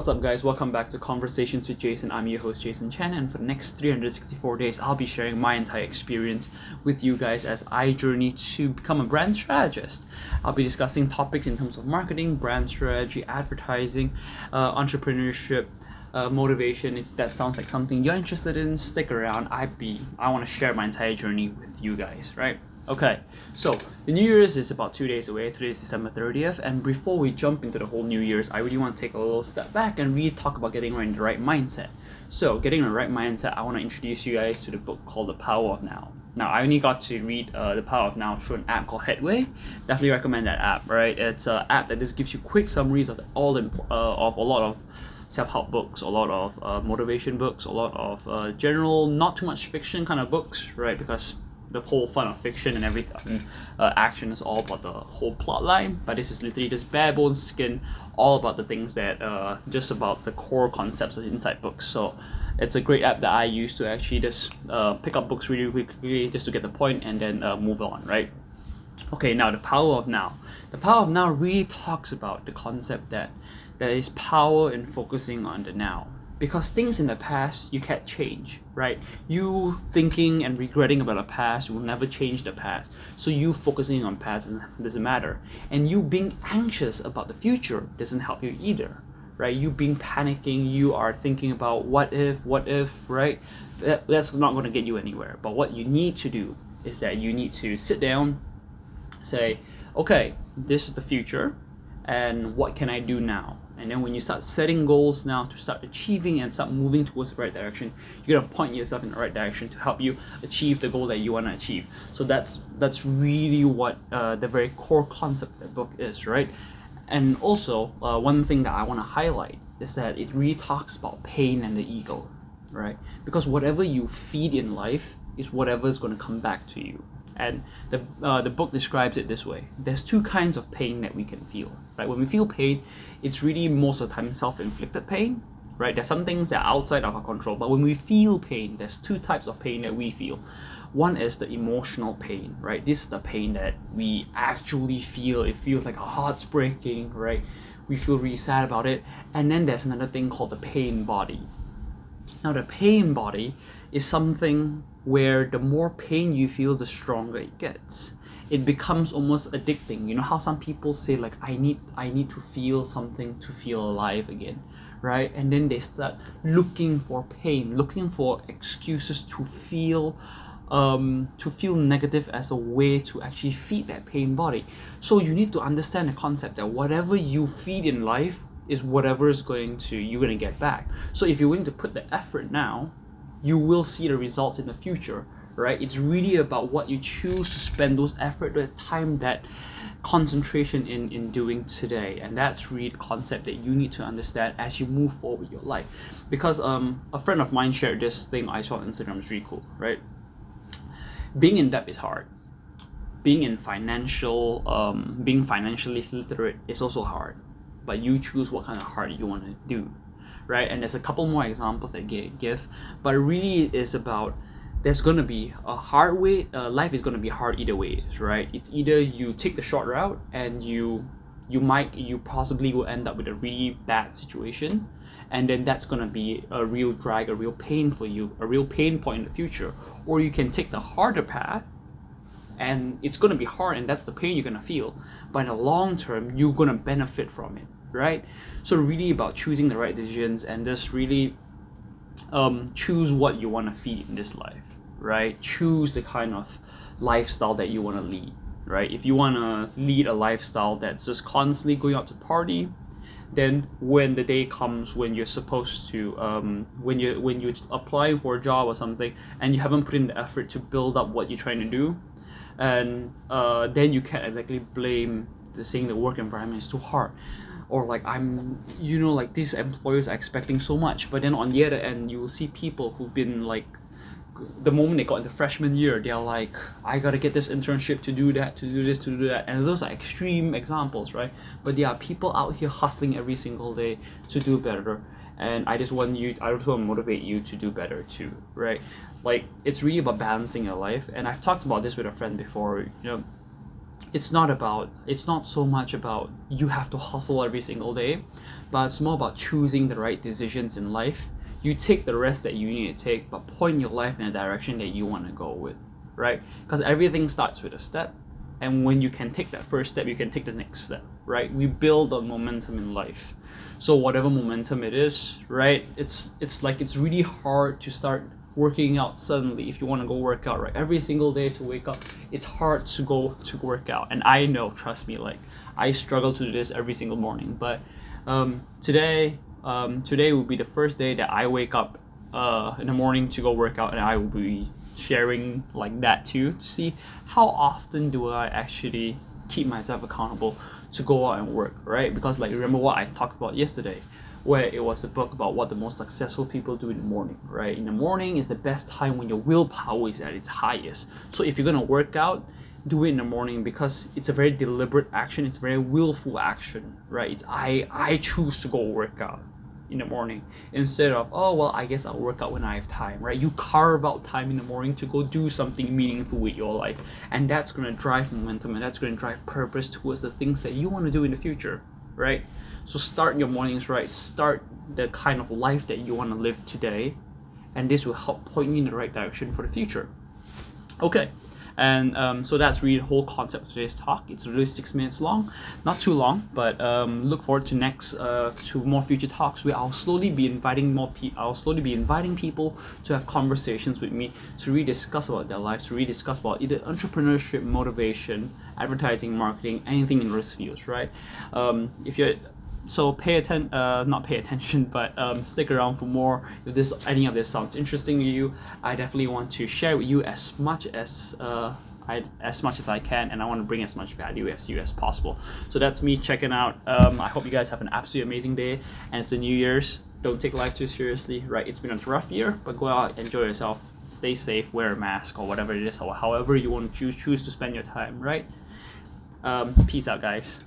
What's up, guys? Welcome back to Conversations with Jason. I'm your host, Jason Chen, and for the next 364 days, I'll be sharing my entire experience with you guys as I journey to become a brand strategist. I'll be discussing topics in terms of marketing, brand strategy, advertising, entrepreneurship, motivation. If that sounds like something you're interested in, stick around. I want to share my entire journey with you guys, right? Okay, so the New Year's is about 2 days away. Today is December 30th, and before we jump into the whole New Year's, I really want to take a little step back and really talk about getting in the right mindset. So, getting in the right mindset, I want to introduce you guys to the book called The Power of Now. Now, I only got to read The Power of Now through an app called Headway. Definitely recommend that app, right? It's an app that just gives you quick summaries of a lot of self-help books, a lot of motivation books, a lot of general, not too much fiction kind of books, right? Because the whole fun of fiction and everything, action is all about the whole plot line, but this is literally just bare bones skin, all about the things that, just about the core concepts inside books. So it's a great app that I use to actually just pick up books really quickly, just to get the point and then move on, right? Okay, now the power of now. The power of now really talks about the concept that there is power in focusing on the now. Because things in the past you can't change, right? You thinking and regretting about the past will never change the past. So you focusing on past doesn't matter. And you being anxious about the future doesn't help you either, right? You being panicking, you are thinking about what if, right? That's not going to get you anywhere. But what you need to do is that you need to sit down, say, okay, this is the future, and what can I do now? And then when you start setting goals now to start achieving and start moving towards the right direction, you're gonna point yourself in the right direction to help you achieve the goal that you want to achieve. So that's really what the very core concept of the book is, right? And also, one thing that I want to highlight is that it really talks about pain and the ego, right? Because whatever you feed in life is whatever is going to come back to you. And the book describes it this way. There's two kinds of pain that we can feel, right? When we feel pain, it's really most of the time self-inflicted pain, right? There's some things that are outside of our control, but when we feel pain, there's two types of pain that we feel. One is the emotional pain, right? This is the pain that we actually feel. It feels like our heart's breaking, right? We feel really sad about it. And then there's another thing called the pain body. Now, the pain body is something where the more pain you feel, the stronger it gets. It becomes almost addicting. You know how some people say, like, I need to feel something to feel alive again, right? And then they start looking for pain, looking for excuses to feel negative as a way to actually feed that pain body. So you need to understand the concept that whatever you feed in life is whatever is you're gonna get back. So if you're willing to put the effort now, you will see the results in the future, right? It's really about what you choose to spend those effort, the time, that concentration in doing today. And that's really the concept that you need to understand as you move forward with your life. Because a friend of mine shared this thing I saw on Instagram. It's really cool, right? Being in debt is hard. Being financially literate is also hard. But you choose what kind of hard you want to do, right? And there's a couple more examples that give, but really it is about, there's gonna be a hard way. Life is gonna be hard either ways, right? It's either you take the short route and you possibly will end up with a really bad situation, and then that's gonna be a real drag, a real pain for you, a real pain point in the future. Or you can take the harder path, and it's gonna be hard, and that's the pain you're gonna feel. But in the long term, you're gonna benefit from it, right? So really about choosing the right decisions and just really choose what you want to feed in this life, right? Choose the kind of lifestyle that you want to lead, right? If you want to lead a lifestyle that's just constantly going out to party, then when the day comes when you're supposed to when you're applying for a job or something and you haven't put in the effort to build up what you're trying to do, and then you can't exactly blame saying the work environment is too hard, or like these employers are expecting so much. But then on the other end, you will see people who've been like, the moment they got into freshman year, they're like, I gotta get this internship to do that, to do this, to do that. And those are extreme examples, right? But there are people out here hustling every single day to do better. And I just want to motivate you to do better too, right? Like, it's really about balancing your life. And I've talked about this with a friend before. it's not so much about you have to hustle every single day, but it's more about choosing the right decisions in life. You take the rest that you need to take, but point your life in a direction that you want to go with, right? Because everything starts with a step, and when you can take that first step, you can take the next step, right? We build on momentum in life. So whatever momentum it is, right? It's like it's really hard to start working out suddenly if you want to go work out, right? Every single day to wake up, it's hard to go to work out. And I know, trust me, like I struggle to do this every single morning. But today will be the first day that I wake up in the morning to go work out, and I will be sharing like that too, to see how often do I actually keep myself accountable to go out and work, right? Because like remember what I talked about yesterday, where it was a book about what the most successful people do in the morning, right? In the morning is the best time when your willpower is at its highest. So if you're gonna work out, do it in the morning, because it's a very deliberate action, it's a very willful action, right? It's I choose to go work out in the morning, instead of, oh well, I guess I'll work out when I have time, right? You carve out time in the morning to go do something meaningful with your life, and that's going to drive momentum, and that's going to drive purpose towards the things that you want to do in the future, right? So start your mornings right, start the kind of life that you want to live today, and this will help point you in the right direction for the future. Okay. And so that's really the whole concept of today's talk. It's really 6 minutes long, not too long, but look forward to to more future talks where I'll slowly be inviting people to have conversations with me, to really discuss about their lives, to really discuss about either entrepreneurship, motivation, advertising, marketing, anything in those fields, right? If you're So not pay attention, but stick around for more. If any of this sounds interesting to you, I definitely want to share with you as much as I can, and I want to bring as much value as you as possible. So that's me checking out. I hope you guys have an absolutely amazing day, and it's the New Year's. Don't take life too seriously, right? It's been a rough year, but go out, enjoy yourself, stay safe, wear a mask or whatever it is, or however you want to choose to spend your time, right? Peace out, guys.